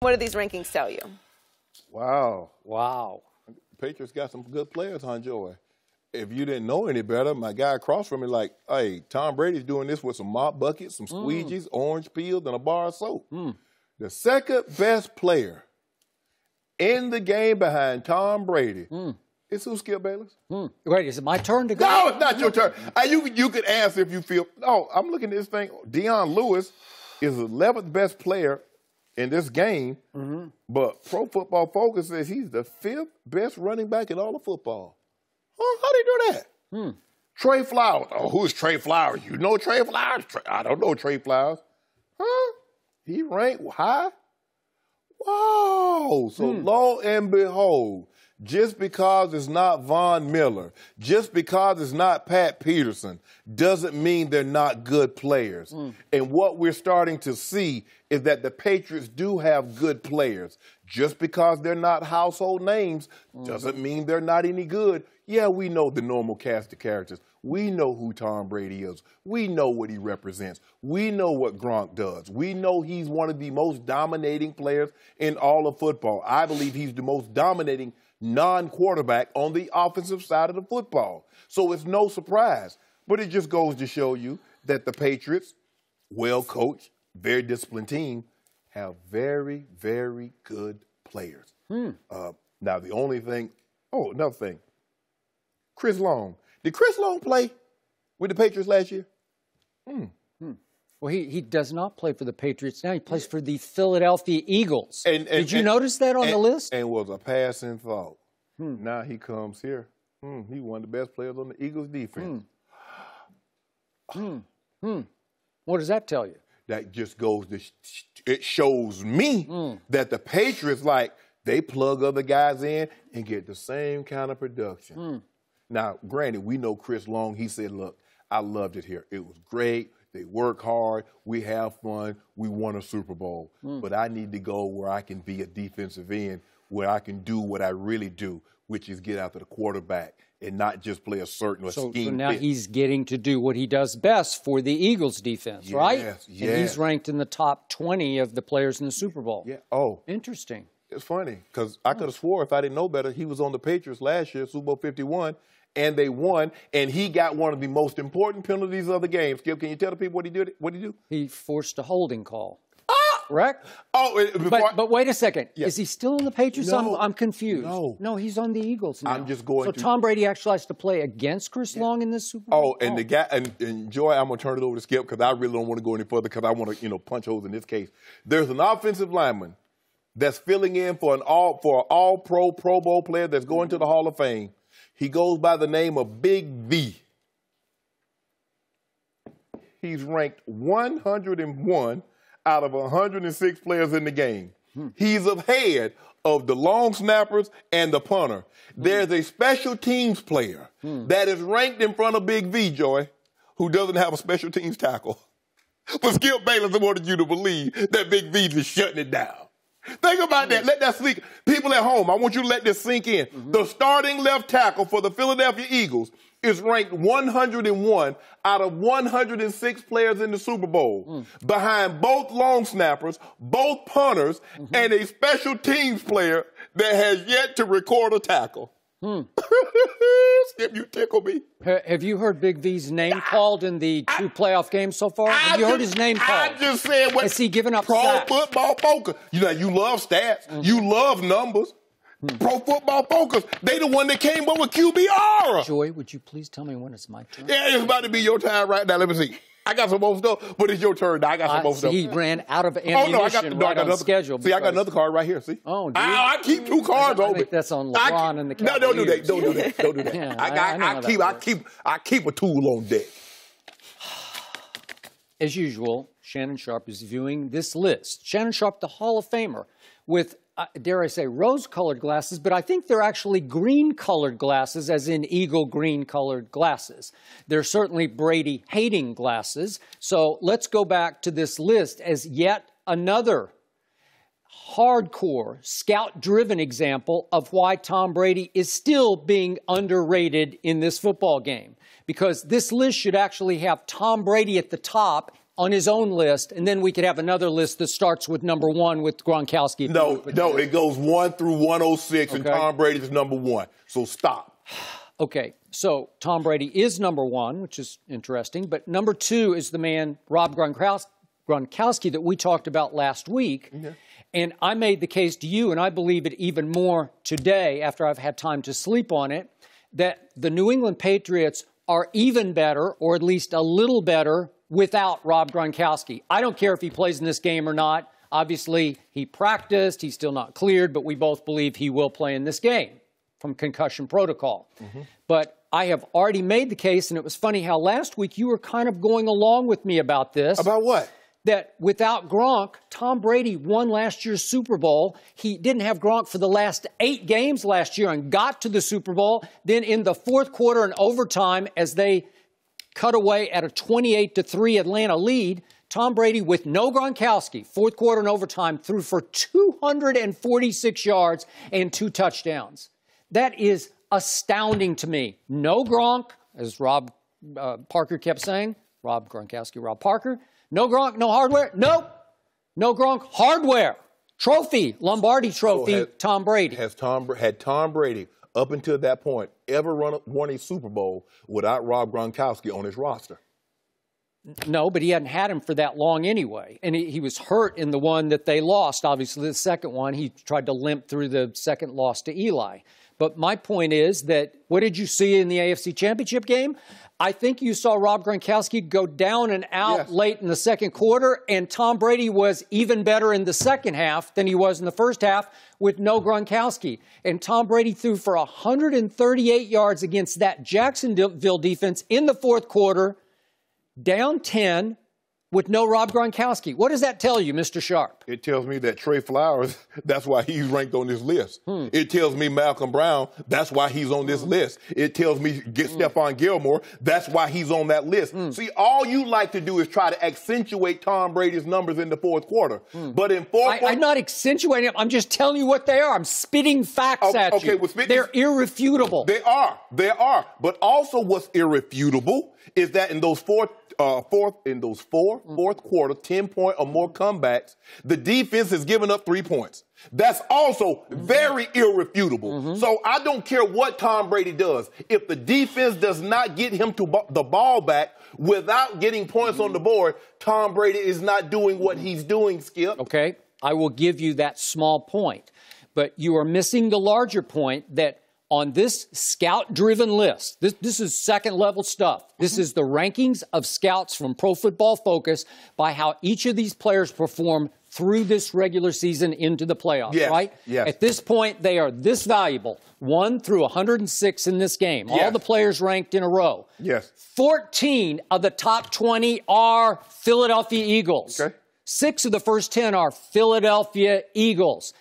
What do these rankings tell you? Wow. Wow. Patriots got some good players, huh, Joy? If you didn't know any better, my guy across from me like, hey, Tom Brady's doing this with some mop buckets, some squeegees, orange peels, and a bar of soap. The second best player in the game behind Tom Brady is who, Skip Bayless? Wait, is it my turn to go? No, it's not your turn. You could answer if you feel. No, I'm looking at this thing. Deion Lewis is the 11th best player in this game, but Pro Football Focus says he's the 5th best running back in all of football. Huh? How do you do that? Trey Flowers. Oh, who's Trey Flowers? You know Trey Flowers? I don't know Trey Flowers. Huh? He ranked high? Wow. So lo and behold, just because it's not Von Miller, just because it's not Pat Peterson, doesn't mean they're not good players. And what we're starting to see is that the Patriots do have good players. Just because they're not household names doesn't mean they're not any good. Yeah, we know the normal cast of characters. We know who Tom Brady is. We know what he represents. We know what Gronk does. We know he's one of the most dominating players in all of football. I believe he's the most dominating non-quarterback on the offensive side of the football. So it's no surprise. But it just goes to show you that the Patriots, well-coached, very disciplined team, have very, very good players. Now, the only thing, another thing, Chris Long. Did Chris Long play with the Patriots last year? Well, he does not play for the Patriots now. He plays for the Philadelphia Eagles. Did you notice that on the list? And was a passing thought. Now he comes here. He's one of the best players on the Eagles defense. What does that tell you? That just goes to, it shows me that the Patriots, they plug other guys in and get the same kind of production. Now, granted, we know Chris Long, he said, look, I loved it here. It was great. They work hard. We have fun. We won a Super Bowl. But I need to go where I can be a defensive end, where I can do what I really do, which is get after the quarterback and not just play a certain scheme. So now he's getting to do what he does best for the Eagles defense, right? Yes. And he's ranked in the top 20 of the players in the Super Bowl. Yeah. Oh. Interesting. It's funny because I could have swore if I didn't know better, he was on the Patriots last year, Super Bowl 51, and they won, and he got one of the most important penalties of the game. Skip, can you tell the people what he did? What did he do? He forced a holding call. Correct? But wait a second. Is he still in the Patriots? No. I'm confused. No, he's on the Eagles now. I'm just going So Tom Brady actually has to play against Chris Long in this Super Bowl? And the guy, and Joy, I'm going to turn it over to Skip because I really don't want to go any further because I want to, punch holes in this case. There's an offensive lineman that's filling in for an all-pro Pro Bowl player that's going to the Hall of Fame. He goes by the name of Big V. He's ranked 101 out of 106 players in the game. He's ahead of the long snappers and the punter. There's a special teams player that is ranked in front of Big V, Joy, who doesn't have a special teams tackle. But Skip Bayless wanted you to believe that Big V is shutting it down. Think about that. Let that sink. People at home, I want you to let this sink in. The starting left tackle for the Philadelphia Eagles is ranked 101 out of 106 players in the Super Bowl, behind both long snappers, both punters, and a special teams player that has yet to record a tackle. Skip, you tickle me. Have you heard Big V's name called in the 2 playoff games so far? Have you heard his name called? I just said what. Has he given up Pro stats? Football Focus. You love stats. You love numbers. Pro Football Focus. They the one that came up with QBR. Joy, would you please tell me when it's my turn? Yeah, it's about to be your time right now. Let me see. I got some more stuff, but it's your turn now. I got some more stuff. He ran out of ammunition on schedule. See, I got another card right here. See? Oh, do you? I keep 2 cards on me. That's on LeBron and the Cavaliers. No, don't do that. Don't do that. Don't do that. Yeah, I keep a tool on deck. As usual, Shannon Sharpe is viewing this list. Shannon Sharpe, the Hall of Famer, with, dare I say, rose-colored glasses, but I think they're actually green-colored glasses, as in eagle green-colored glasses. They're certainly Brady-hating glasses. So let's go back to this list as yet another hardcore, scout-driven example of why Tom Brady is still being underrated in this football game. Because this list should actually have Tom Brady at the top on his own list, and then we could have another list that starts with number 1 with Gronkowski. No, it goes 1 through 106, and Tom Brady is number 1. So stop. Okay, so Tom Brady is number 1, which is interesting, but number 2 is the man, Rob Gronkowski, that we talked about last week. Mm-hmm. And I made the case to you, and I believe it even more today after I've had time to sleep on it, that the New England Patriots are even better, or at least a little better, without Rob Gronkowski. I don't care if he plays in this game or not. Obviously, he practiced. He's still not cleared, but we both believe he will play in this game from concussion protocol. Mm-hmm. But I have already made the case, and it was funny how last week you were kind of going along with me about this. About what? That without Gronk, Tom Brady won last year's Super Bowl. He didn't have Gronk for the last 8 games last year and got to the Super Bowl. Then in the fourth quarter and overtime, as they cut away at a 28-3 Atlanta lead, Tom Brady, with no Gronkowski, fourth quarter and overtime, threw for 246 yards and 2 touchdowns. That is astounding to me. No Gronk, as Rob Parker kept saying. Rob Gronkowski, Rob Parker. No Gronk, no hardware? Nope. No Gronk, hardware. Trophy, Lombardi trophy, so Tom Brady. Had Tom Brady, up until that point, ever won a Super Bowl without Rob Gronkowski on his roster? No, but he hadn't had him for that long anyway. And he was hurt in the one that they lost, obviously the second one. He tried to limp through the second loss to Eli. But my point is that what did you see in the AFC Championship game? I think you saw Rob Gronkowski go down and out late in the second quarter, and Tom Brady was even better in the second half than he was in the first half with no Gronkowski. And Tom Brady threw for 138 yards against that Jacksonville defense in the fourth quarter, down 10, with no Rob Gronkowski. What does that tell you, Mr. Sharpe? It tells me that Trey Flowers, that's why he's ranked on this list. It tells me Malcolm Brown, that's why he's on this list. It tells me Stephon Gilmore, that's why he's on that list. See, all you like to do is try to accentuate Tom Brady's numbers in the fourth quarter. But in fourth quarter... I'm not accentuating them. I'm just telling you what they are. I'm spitting facts at you. Well, they're irrefutable. They are. But also what's irrefutable is that in those fourth quarter, 10-point or more comebacks, the defense has given up 3 points. That's also very irrefutable. So I don't care what Tom Brady does. If the defense does not get him to the ball back without getting points on the board, Tom Brady is not doing what he's doing, Skip. Okay, I will give you that small point. But you are missing the larger point that on this scout-driven list, this is second-level stuff. This is the rankings of scouts from Pro Football Focus by how each of these players perform through this regular season into the playoffs, right? Yes. At this point, they are this valuable, 1 through 106 in this game. All the players ranked in a row. 14 of the top 20 are Philadelphia Eagles. 6 of the first 10 are Philadelphia Eagles.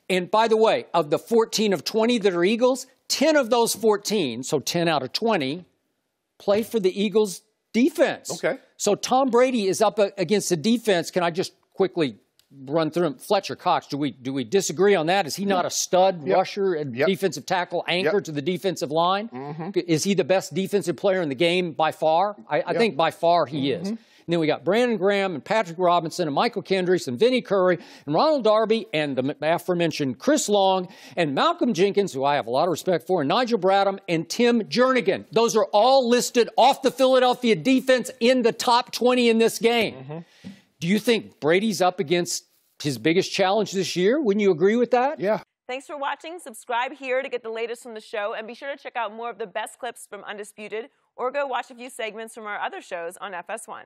And by the way, of the 14 of 20 that are Eagles, 10 of those 14, so 10 out of 20, play for the Eagles defense. So Tom Brady is up against the defense. Can I just quickly run through him? Fletcher Cox, do we disagree on that? Is he not a stud rusher and defensive tackle anchor to the defensive line? Is he the best defensive player in the game by far? I think by far he is. And then we got Brandon Graham and Patrick Robinson and Michael Kendricks and Vinnie Curry and Ronald Darby and the aforementioned Chris Long and Malcolm Jenkins, who I have a lot of respect for, and Nigel Bradham and Tim Jernigan. Those are all listed off the Philadelphia defense in the top 20 in this game. Do you think Brady's up against his biggest challenge this year? Wouldn't you agree with that? Thanks for watching. Subscribe here to get the latest from the show, and be sure to check out more of the best clips from Undisputed, or go watch a few segments from our other shows on FS1.